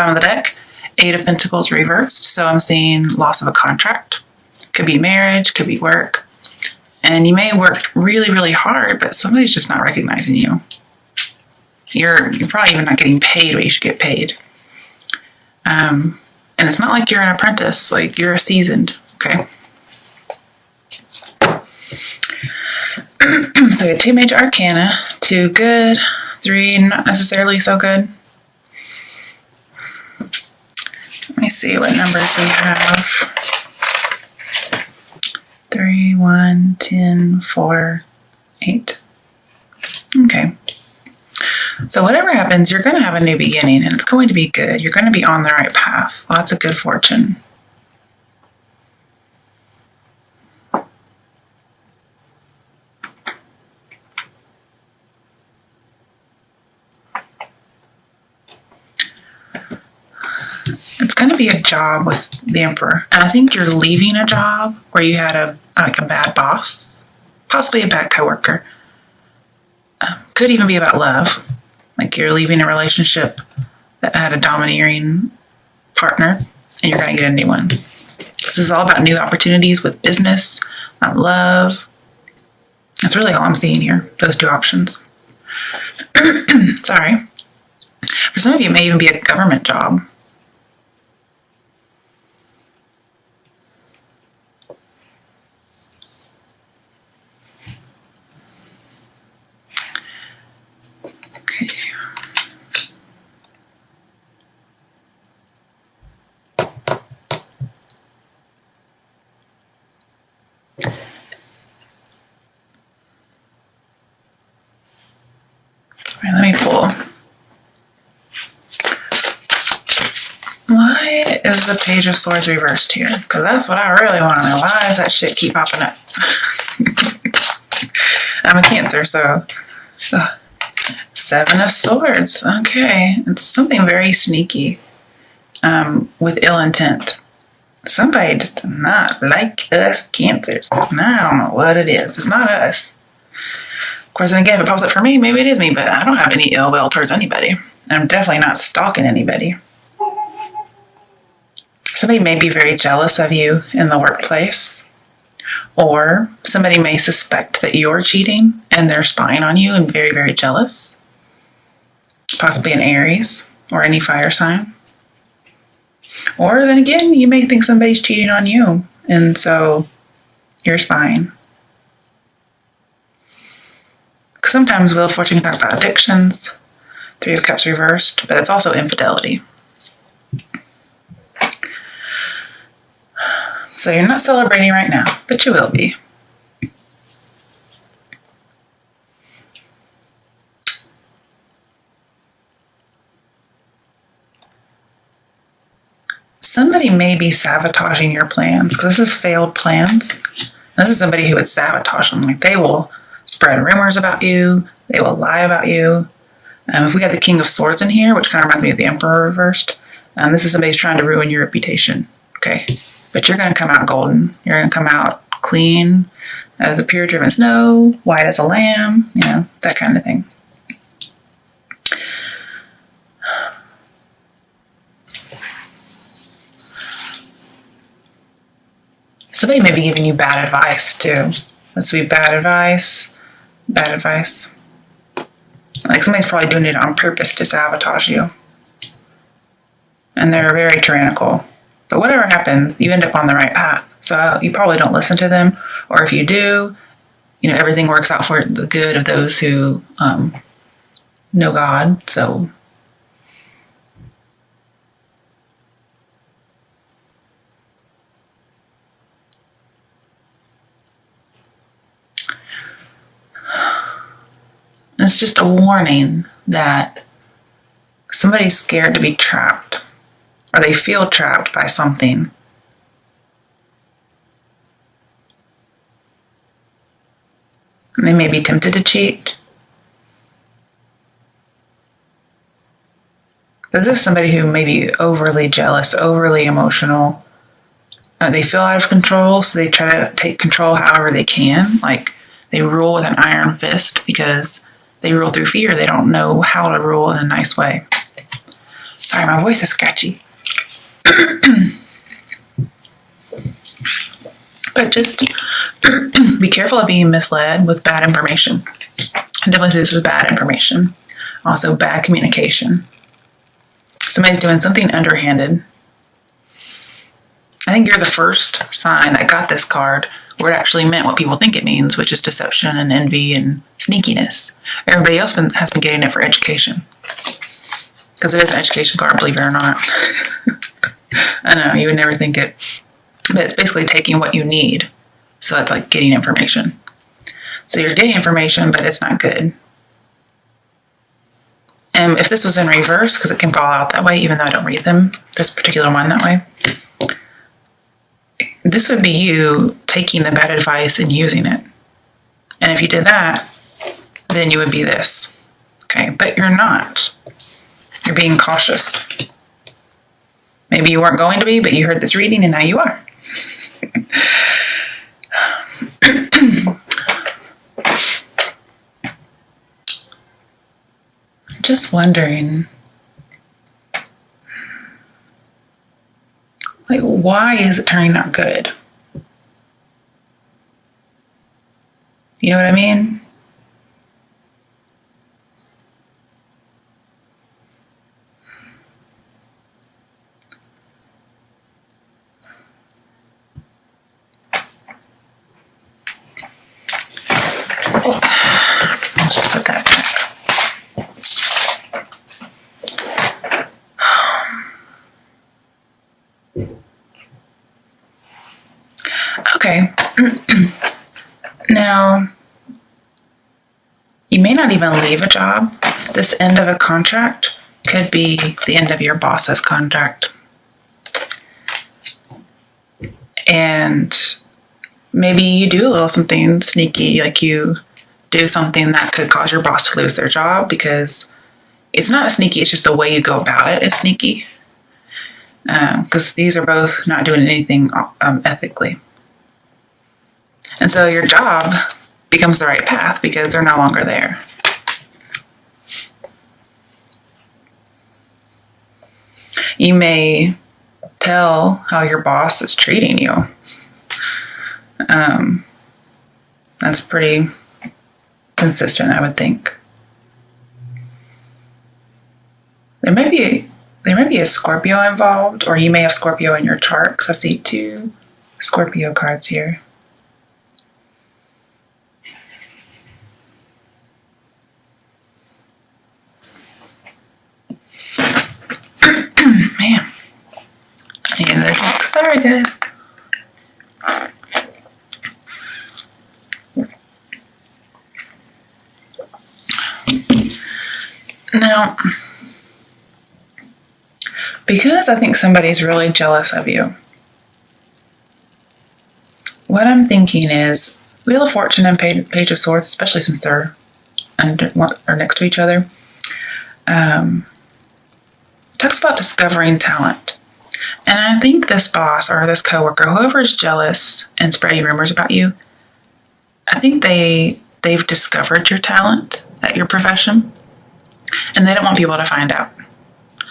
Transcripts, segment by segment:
bottom of the deck, 8 of Pentacles reversed. So I'm seeing loss of a contract. Could be marriage, could be work. And you may work really, really hard, but somebody's just not recognizing you. You're probably even not getting paid what you should get paid. And it's not like you're an apprentice, like you're a seasoned, okay? So we have 2 major arcana, 2 good, 3 not necessarily so good. Let me see what numbers we have. 3, 1, 10, 4, 8. Okay. So whatever happens, you're going to have a new beginning, and it's going to be good. You're going to be on the right path. Lots of good fortune. It's going to be a job with the Emperor. And I think you're leaving a job where you had a bad boss, possibly a bad coworker. Could even be about love. Like you're leaving a relationship that had a domineering partner and you're going to get a new one. This is all about new opportunities with business, love. That's really all I'm seeing here, those 2 options. Sorry. For some of you, it may even be a government job. Let me pull. Why is the Page of Swords reversed here? Because that's what I really want to know. Why does that shit keep popping up? I'm a Cancer, so 7 of Swords. Okay, it's something very sneaky with ill intent. Somebody just does not like us Cancers. And I don't know what it is. It's not us. Of course, and again, if it pops up for me, maybe it is me, but I don't have any ill will towards anybody. I'm definitely not stalking anybody. Somebody may be very jealous of you in the workplace, or somebody may suspect that you're cheating and they're spying on you and very, very jealous. Possibly an Aries or any fire sign. Or then again, you may think somebody's cheating on you, and so you're spying. Sometimes Wheel of Fortune can talk about addictions, 3 of Cups reversed, but it's also infidelity. So you're not celebrating right now, but you will be. Somebody may be sabotaging your plans, because this is failed plans. And this is somebody who would sabotage them. Like they will spread rumors about you. They will lie about you. If we got the King of Swords in here, which kind of reminds me of the Emperor reversed, this is somebody who's trying to ruin your reputation. Okay, but you're going to come out golden. You're going to come out clean as a pure driven snow, white as a lamb, you know, that kind of thing. Somebody may be giving you bad advice too. Let's be bad advice. Bad advice. Like somebody's probably doing it on purpose to sabotage you. And they're very tyrannical. But whatever happens, you end up on the right path. So you probably don't listen to them. Or if you do, you know, everything works out for the good of those who know God. So it's just a warning that somebody's scared to be trapped, or they feel trapped by something. And they may be tempted to cheat. But this is somebody who may be overly jealous, overly emotional. They feel out of control, so they try to take control however they can. Like they rule with an iron fist because they rule through fear. They don't know how to rule in a nice way. Sorry, my voice is scratchy. But just be careful of being misled with bad information. I definitely see this with bad information. Also, bad communication. Somebody's doing something underhanded. I think you're the first sign that got this card where it actually meant what people think it means, which is deception and envy and sneakiness. Everybody else has been getting it for education. Because it is an education card, believe it or not. I know, you would never think it. But it's basically taking what you need. So it's like getting information. So you're getting information, but it's not good. And if this was in reverse, because it can fall out that way, even though I don't read them, this particular one that way, this would be you taking the bad advice and using it. And if you did that, then you would be this. Okay, but you're not. You're being cautious. Maybe you weren't going to be, but you heard this reading and now you are. Just wondering, like, why is it turning out good? You know what I mean? Let's just put that back. Okay. Now, you may not even leave a job. This end of a contract could be the end of your boss's contract. And maybe you do a little something sneaky, like you do something that could cause your boss to lose their job, because it's not sneaky, it's just the way you go about it is sneaky. Because these are both not doing anything ethically. And so your job becomes the right path because they're no longer there. You may tell how your boss is treating you. That's pretty consistent, I would think. There may be a Scorpio involved, or you may have Scorpio in your chart, because I see 2 Scorpio cards here. Man, I need another drink. Sorry, guys. Now, because I think somebody's really jealous of you, what I'm thinking is Wheel of Fortune and Page of Swords, especially since they're next to each other, talks about discovering talent. And I think this boss or this coworker, whoever is jealous and spreading rumors about you, I think they've discovered your talent at your profession, and they don't want people to find out.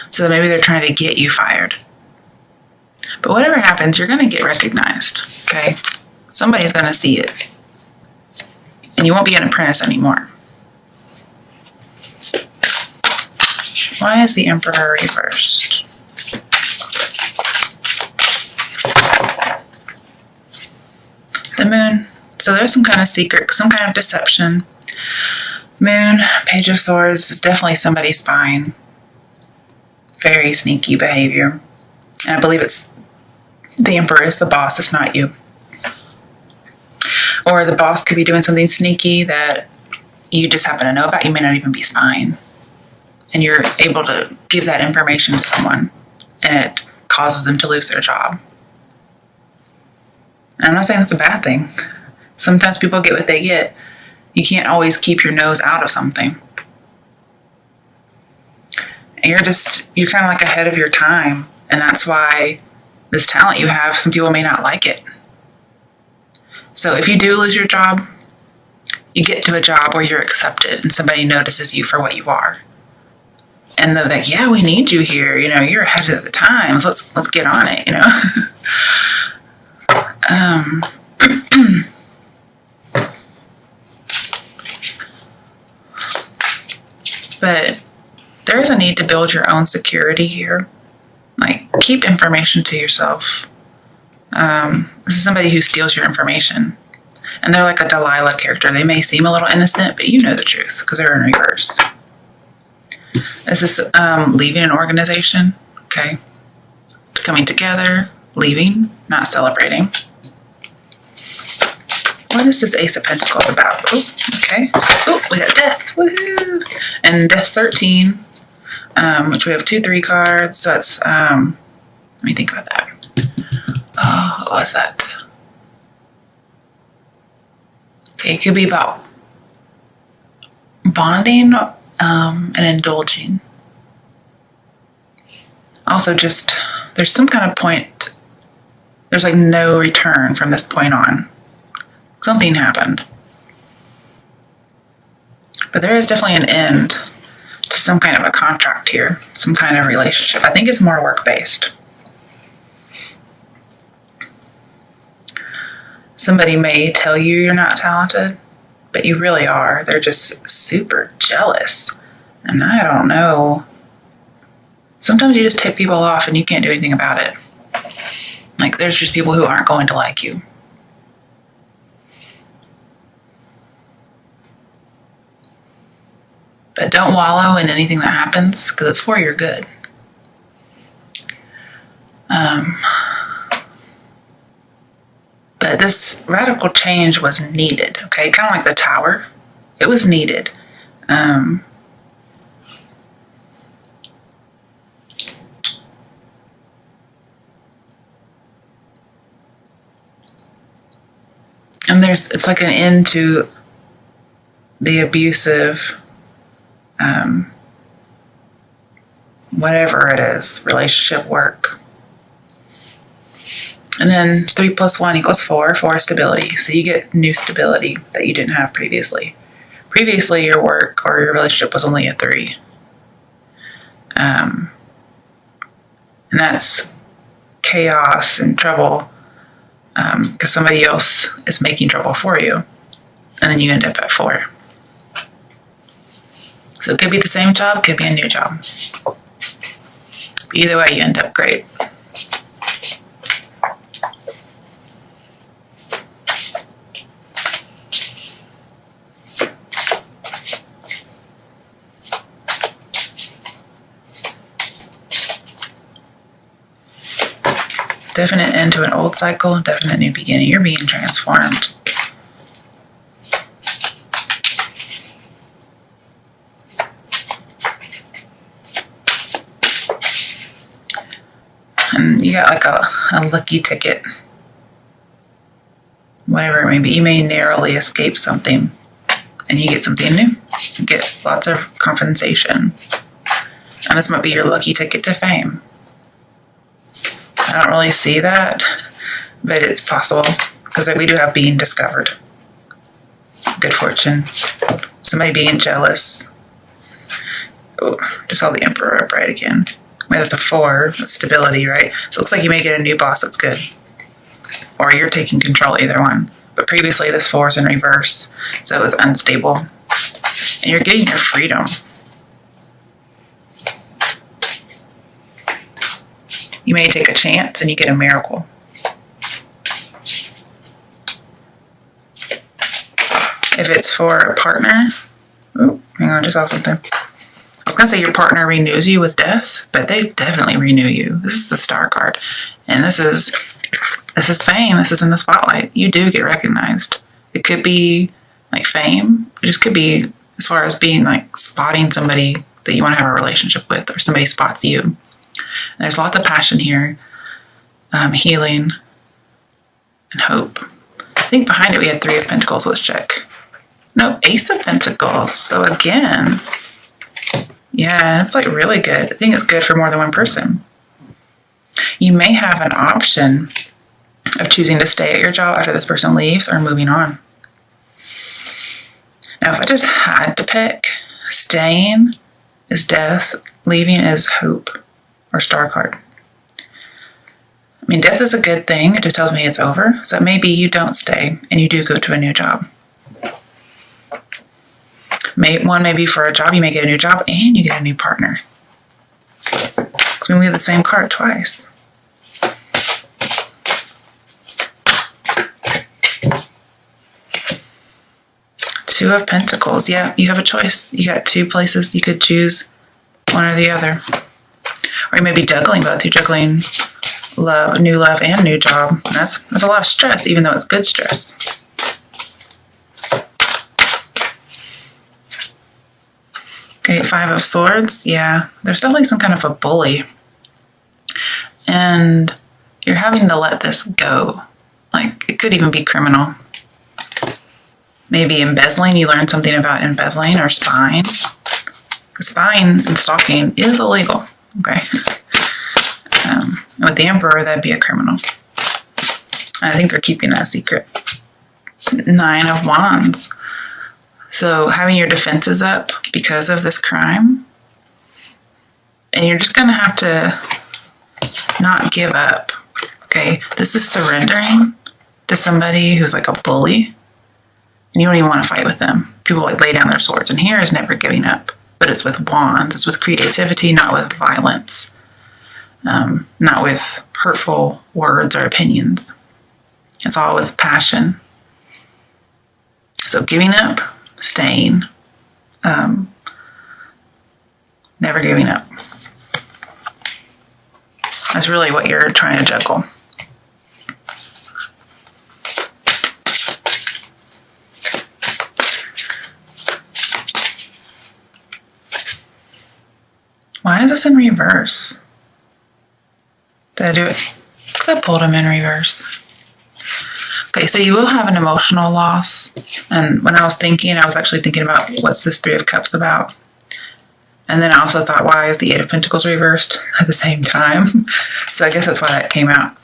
So maybe they're trying to get you fired. But whatever happens, you're going to get recognized, okay? Somebody's going to see it. And you won't be an apprentice anymore. Why is the Emperor reversed? The Moon. So there's some kind of secret, some kind of deception. Moon, Page of Swords is definitely somebody spying. Very sneaky behavior. And I believe it's the Emperor is the boss, it's not you. Or the boss could be doing something sneaky that you just happen to know about. You may not even be spying. And you're able to give that information to someone, and it causes them to lose their job. And I'm not saying that's a bad thing. Sometimes people get what they get. You can't always keep your nose out of something. And you're kind of like ahead of your time. And that's why this talent you have, some people may not like it. So if you do lose your job, you get to a job where you're accepted and somebody notices you for what you are. And they're like, yeah, we need you here. You know, you're ahead of the times. Let's get on it, you know. But there is a need to build your own security here. Like, keep information to yourself. This is somebody who steals your information. And they're like a Delilah character. They may seem a little innocent, but you know the truth because they're in reverse. This is leaving an organization, okay? Coming together, leaving, not celebrating. What is this Ace of Pentacles about? Oh, okay. Oh, we got Death. Woohoo! And Death 13, which we have 2-3 cards. So that's, let me think about that. Oh, what was that? Okay, it could be about bonding and indulging. Also, just there's some kind of point, there's like no return from this point on. Something happened. But there is definitely an end to some kind of a contract here, some kind of relationship. I think it's more work-based. Somebody may tell you you're not talented, but you really are. They're just super jealous. And I don't know. Sometimes you just tick people off and you can't do anything about it. Like, there's just people who aren't going to like you. But don't wallow in anything that happens because it's for your good. But this radical change was needed, okay? Kind of like the Tower. It was needed. And it's like an end to the abusive, whatever it is, relationship, work. And then 3 + 1 = 4. 4 is stability. So you get new stability that you didn't have previously. Previously, your work or your relationship was only a 3. And that's chaos and trouble because somebody else is making trouble for you. And then you end up at 4. So it could be the same job, could be a new job. But either way, you end up great. Definite end to an old cycle, definite new beginning. You're being transformed. And you got like a lucky ticket. Whatever it may be. You may narrowly escape something and you get something new. You get lots of compensation. And this might be your lucky ticket to fame. I don't really see that, but it's possible because we do have being discovered. Good fortune. Somebody being jealous. Oh, just saw the Emperor upright again. Wait, that's a 4. That's stability, right? So it looks like you may get a new boss that's good. Or you're taking control, either one. But previously this 4 is in reverse, so it was unstable. And you're getting your freedom. You may take a chance and you get a miracle. If it's for a partner, oh, hang on, I just saw something. I was going to say your partner renews you with death, but they definitely renew you. This is the Star card. And this is fame. This is in the spotlight. You do get recognized. It could be like fame. It just could be as far as being like spotting somebody that you want to have a relationship with, or somebody spots you. There's lots of passion here, healing, and hope. I think behind it we had 3 of Pentacles. Let's check. No, Ace of Pentacles. So again, yeah, it's like really good. I think it's good for more than one person. You may have an option of choosing to stay at your job after this person leaves or moving on. Now, if I just had to pick, staying is death. Leaving is hope, or star card. I mean, death is a good thing. It just tells me it's over. So maybe you don't stay and you do go to a new job. Maybe for a job, you may get a new job and you get a new partner. Because we have the same card twice. Two of Pentacles. Yeah, you have a choice. You got two places you could choose, one or the other. Or you may be juggling both. You're juggling new love and new job. That's a lot of stress, even though it's good stress. Okay, Five of Swords. Yeah, there's definitely some kind of a bully. And you're having to let this go. Like, it could even be criminal. Maybe embezzling. You learned something about embezzling or spying. Spying and stalking is illegal. Okay. With the Emperor, that'd be a criminal. I think they're keeping that secret. Nine of Wands. So having your defenses up because of this crime. And you're just going to have to not give up. Okay. This is surrendering to somebody who's like a bully. And you don't even want to fight with them. People like lay down their swords. And here is never giving up. But it's with wands. It's with creativity, not with violence. Not with hurtful words or opinions. It's all with passion. So giving up, staying, never giving up. That's really what you're trying to juggle. Why is this in reverse? Did I do it? Because I pulled them in reverse. Okay, so you will have an emotional loss. And when I was thinking, I was actually thinking about what's this Three of Cups about. And then I also thought, why is the Eight of Pentacles reversed at the same time? So I guess that's why that came out.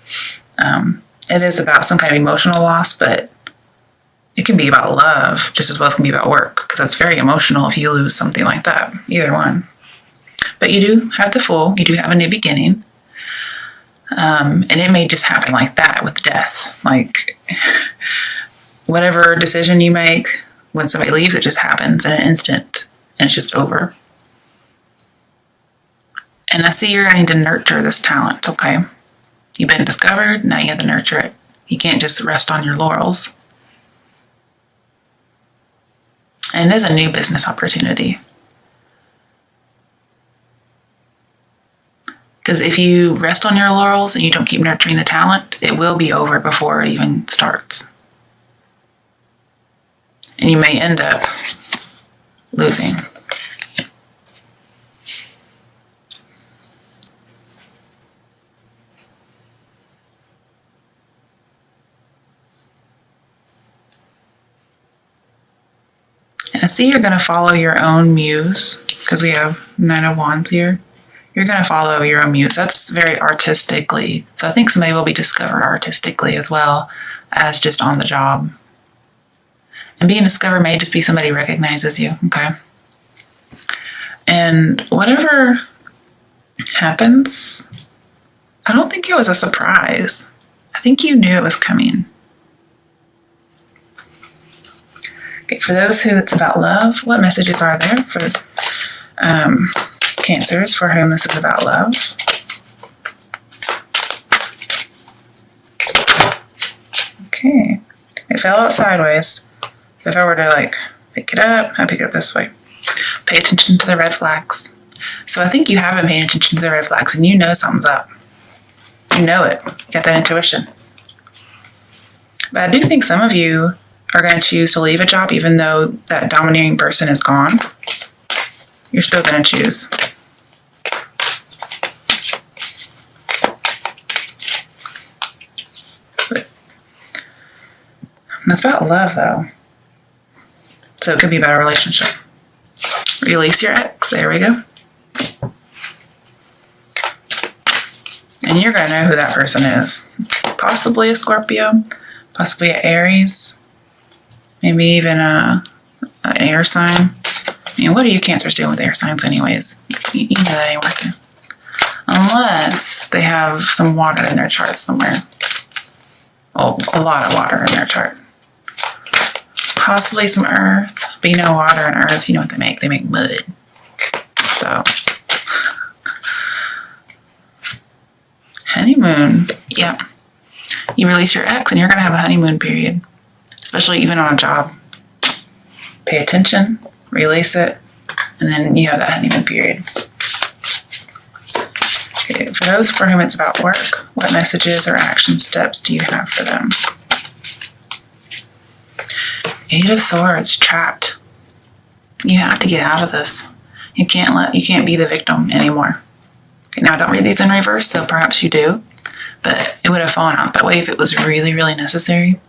It is about some kind of emotional loss, but it can be about love just as well as it can be about work. Because that's very emotional if you lose something like that. Either one. But you do have the Fool. You do have a new beginning. And it may just happen like that with death. Like, whatever decision you make, when somebody leaves, it just happens in an instant. And it's just over. And I see you're going to nurture this talent, okay? You've been discovered, now you have to nurture it. You can't just rest on your laurels. And it is a new business opportunity. Because if you rest on your laurels and you don't keep nurturing the talent, it will be over before it even starts. And you may end up losing. And I see you're going to follow your own muse, because we have Nine of Wands here. You're going to follow your own muse. That's very artistically. So I think somebody will be discovered artistically as well as just on the job. And being discovered may just be somebody recognizes you, okay? And whatever happens, I don't think it was a surprise. I think you knew it was coming. Okay, for those who it's about love, what messages are there for Cancers for whom this is about love? Okay, it fell out sideways. If I were to like pick it up, I'd pick it up this way. Pay attention to the red flags. So I think you haven't paid attention to the red flags and you know something's up. You know it. You got that intuition. But I do think some of you are going to choose to leave a job even though that domineering person is gone. You're still going to choose. That's about love, though. So it could be about a relationship. Release your ex. There we go. And you're going to know who that person is. Possibly a Scorpio. Possibly an Aries. Maybe even an air sign. I mean, what are you Cancers doing with air signs anyways? You know that ain't working. Unless they have some water in their chart somewhere. Oh, a lot of water in their chart. Possibly some earth. But you know, water and earth, you know what they make? They make mud. So, honeymoon. Yeah. You release your ex and you're going to have a honeymoon period. Especially even on a job. Pay attention, release it, and then you have that honeymoon period. Okay, for those for whom it's about work, what messages or action steps do you have for them? 8 of Swords, trapped. You have to get out of this. You can't be the victim anymore. Okay, now don't read these in reverse, so perhaps you do, but it would have fallen out that way if it was really, really necessary.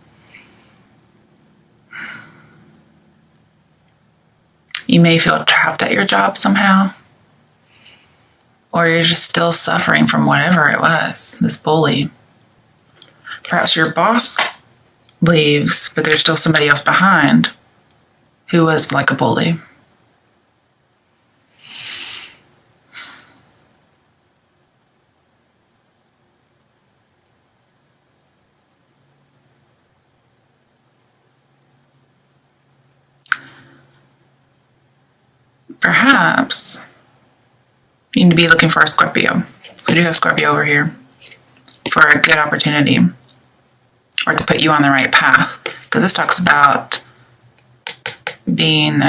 You may feel trapped at your job somehow, or you're just still suffering from whatever it was, this bully. Perhaps your boss leaves, but there's still somebody else behind who was like a bully. Perhaps you need to be looking for a Scorpio. So I do have Scorpio over here for a good opportunity or to put you on the right path. Because this talks about being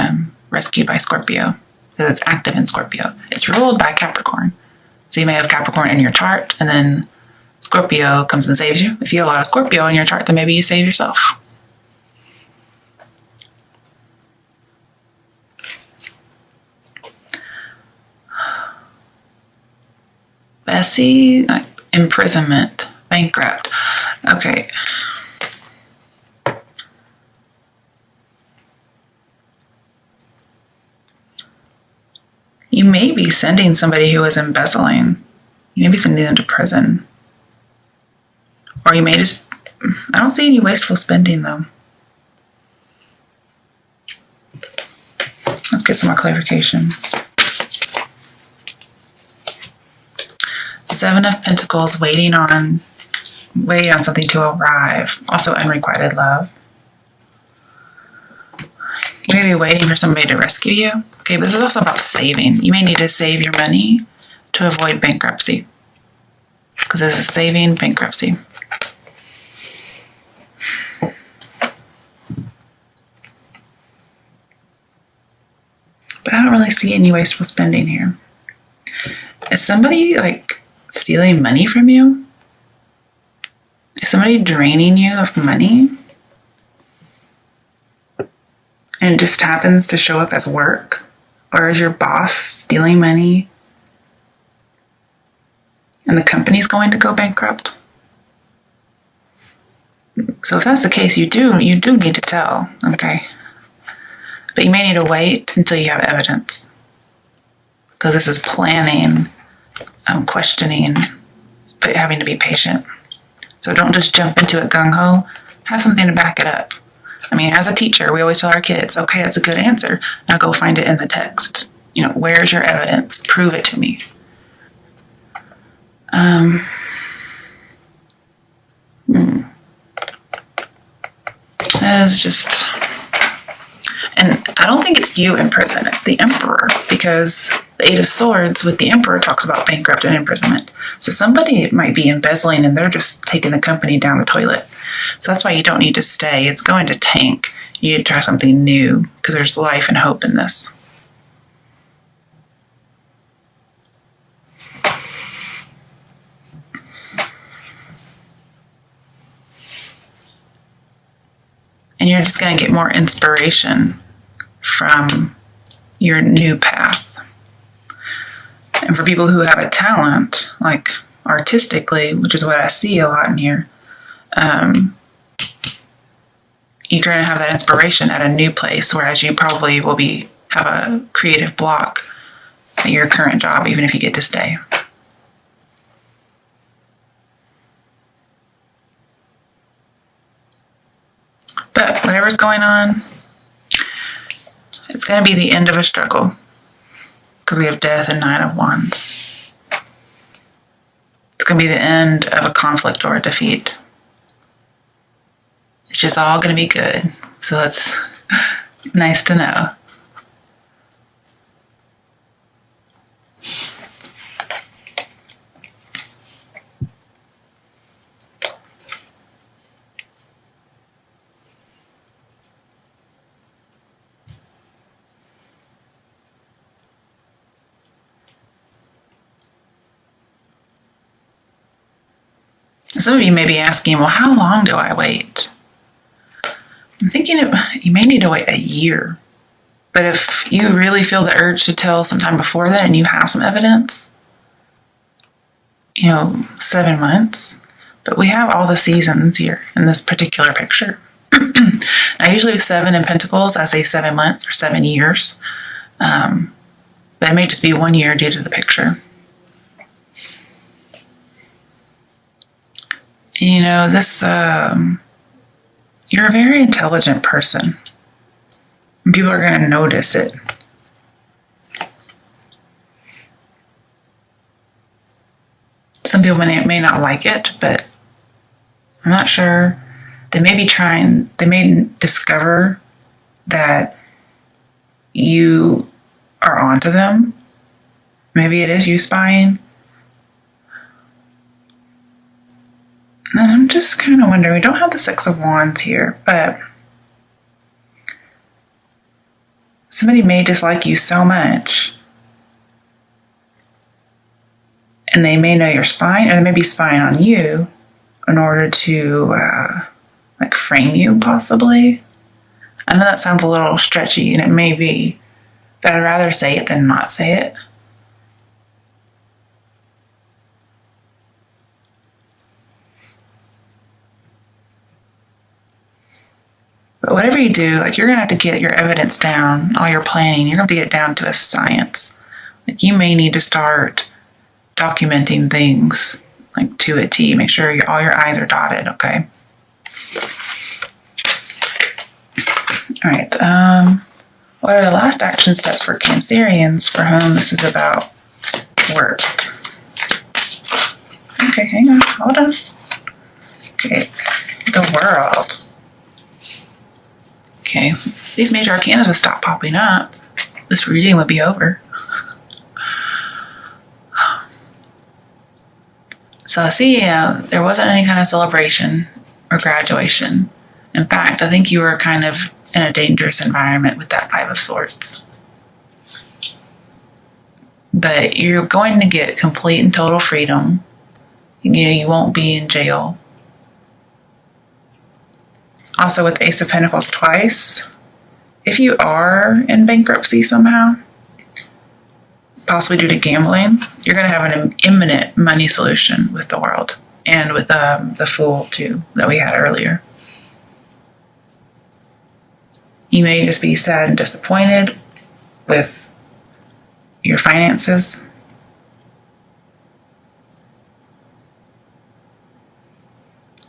rescued by Scorpio because it's active in Scorpio. It's ruled by Capricorn. So you may have Capricorn in your chart and then Scorpio comes and saves you. If you have a lot of Scorpio in your chart, then maybe you save yourself. But I see like imprisonment, bankrupt. Okay. You may be sending somebody who is embezzling. You may be sending them to prison. Or you may just... I don't see any wasteful spending, though. Let's get some more clarification. 7 of Pentacles, waiting on something to arrive. Also unrequited love. You may be waiting for somebody to rescue you. Okay, but this is also about saving. You may need to save your money to avoid bankruptcy. Because this is saving bankruptcy. But I don't really see any wasteful spending here. Is somebody like stealing money from you? Is somebody draining you of money? And it just happens to show up as work? Or is your boss stealing money and the company's going to go bankrupt? So if that's the case, you do need to tell, okay? But you may need to wait until you have evidence. Because this is planning, questioning, but having to be patient. So don't just jump into it gung-ho. Have something to back it up. I mean, as a teacher, we always tell our kids, okay, that's a good answer. Now go find it in the text. You know, where's your evidence? Prove it to me. It's just... And I don't think it's you in prison. It's the Emperor. Because the 8 of Swords with the Emperor talks about bankrupt and imprisonment. So somebody might be embezzling and they're just taking the company down the toilet. So that's why you don't need to stay. It's going to tank. You need to try something new because there's life and hope in this. And you're just going to get more inspiration from your new path. And for people who have a talent, like artistically, which is what I see a lot in here, you're going to have that inspiration at a new place, whereas you probably will have a creative block at your current job, even if you get to stay. But whatever's going on, it's going to be the end of a struggle because we have Death and Nine of Wands. It's going to be the end of a conflict or a defeat. It's just all going to be good. So it's nice to know. Some of you may be asking, well, how long do I wait? I'm thinking you may need to wait a year. But if you really feel the urge to tell sometime before that and you have some evidence, 7 months. But we have all the seasons here in this particular picture. Now, usually with 7 in Pentacles, I say 7 months or 7 years. But it may just be 1 year due to the picture. This, you're a very intelligent person. And people are going to notice it. Some people may not like it, but I'm not sure. They may discover that you are onto them. Maybe it is you spying. And I'm just kind of wondering, we don't have the Six of Wands here, but somebody may dislike you so much, and they may know you're spying, or they may be spying on you in order to frame you, possibly. I know that sounds a little stretchy, and it may be, but I'd rather say it than not say it. But whatever you do, you're going to have to get your evidence down, all your planning, you're going to have to get it down to a science. You may need to start documenting things, to a T. Make sure all your I's are dotted, okay? All right. What are the last action steps for Cancerians for whom this is about work? Okay, hang on. Hold on. Okay. The World. Okay, these major arcana would stop popping up. This reading would be over. So I see, there wasn't any kind of celebration or graduation. In fact, I think you were kind of in a dangerous environment with that Five of Swords. But you're going to get complete and total freedom. You won't be in jail. Also with Ace of Pentacles twice, if you are in bankruptcy somehow, possibly due to gambling, you're going to have an imminent money solution with the World and with the Fool too that we had earlier. You may just be sad and disappointed with your finances.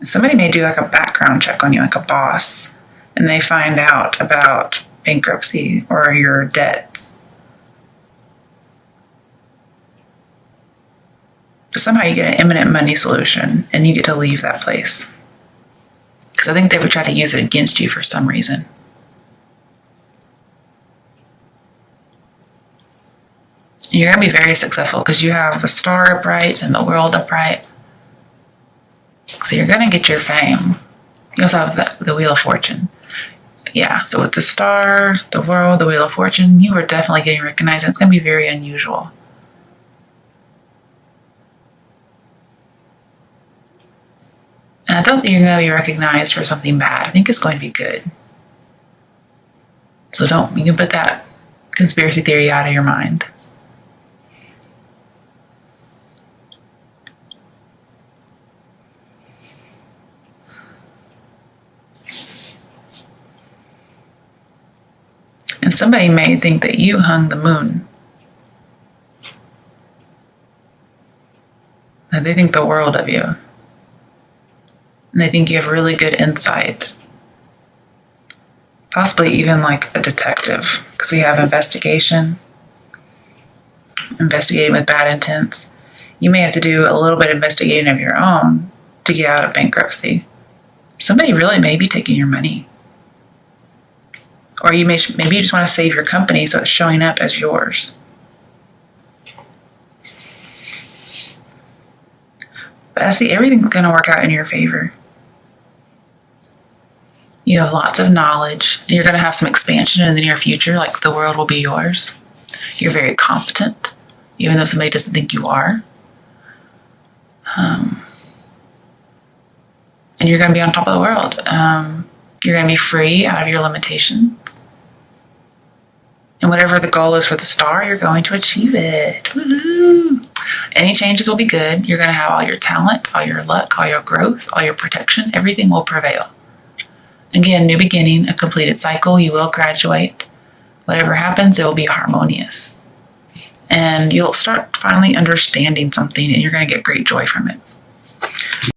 Somebody may do a background check on you, a boss, and they find out about bankruptcy or your debts. But somehow you get an imminent money solution and you get to leave that place. Because I think they would try to use it against you for some reason. You're going to be very successful because you have the Star upright and the World upright. So you're going to get your fame. You also have the Wheel of Fortune. Yeah, so with the Star, the World, the Wheel of Fortune, you are definitely getting recognized. It's going to be very unusual. And I don't think you're going to be recognized for something bad. I think it's going to be good. So you can put that conspiracy theory out of your mind. And somebody may think that you hung the moon. That they think the world of you. And they think you have really good insight. Possibly even a detective. because we have investigating with bad intents. You may have to do a little bit of investigating of your own to get out of bankruptcy. Somebody really may be taking your money. Or maybe you just want to save your company so it's showing up as yours. But I see everything's going to work out in your favor. You have lots of knowledge, and you're going to have some expansion in the near future, like the world will be yours. You're very competent, even though somebody doesn't think you are. And you're going to be on top of the world. You're going to be free out of your limitations. And whatever the goal is for the star, you're going to achieve it. Woohoo! Any changes will be good. You're going to have all your talent, all your luck, all your growth, all your protection. Everything will prevail. Again, new beginning, a completed cycle. You will graduate. Whatever happens, it will be harmonious. And you'll start finally understanding something, and you're going to get great joy from it.